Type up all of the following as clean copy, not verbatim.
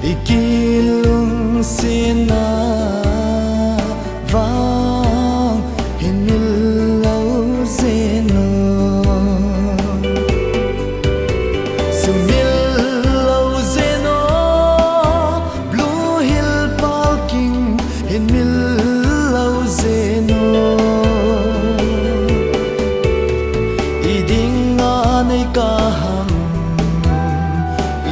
ikilung sina vang hin mil lau zeno su mil lau zeno Blue Hill Parking hin mil lau zeno iding anay kaham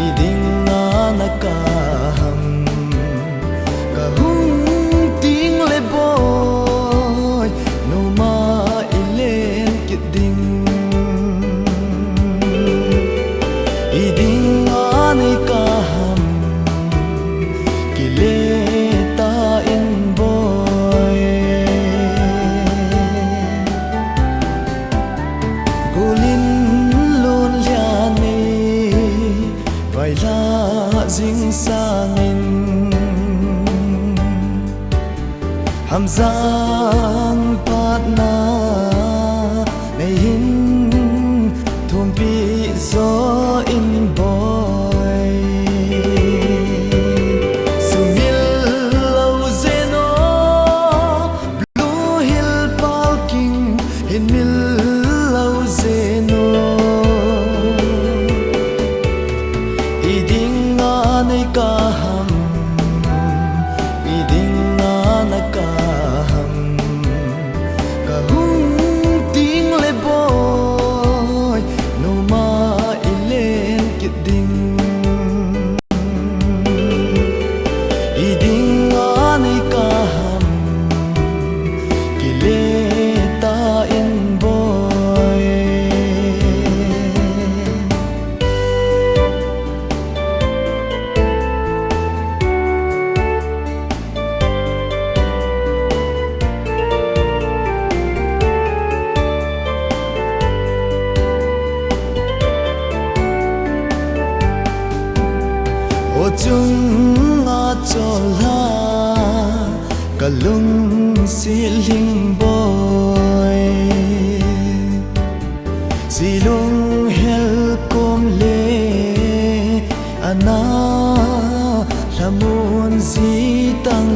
iding anakaham kahung ting le boy no ma ilen kidding iding anay kaham kileta in boy gulin lun liani vai la ding sangin hamzang patna nei hin thum pi zo in boy sumil lau zeno Blue Hill Parking hin mil lau zeno iding anay kaham iding anakaham kahung ting le boy no ma ilen kidding iding anay kaham kileta in boy o chung a chola kalung siling boy silung hel kom le ana lamun si tang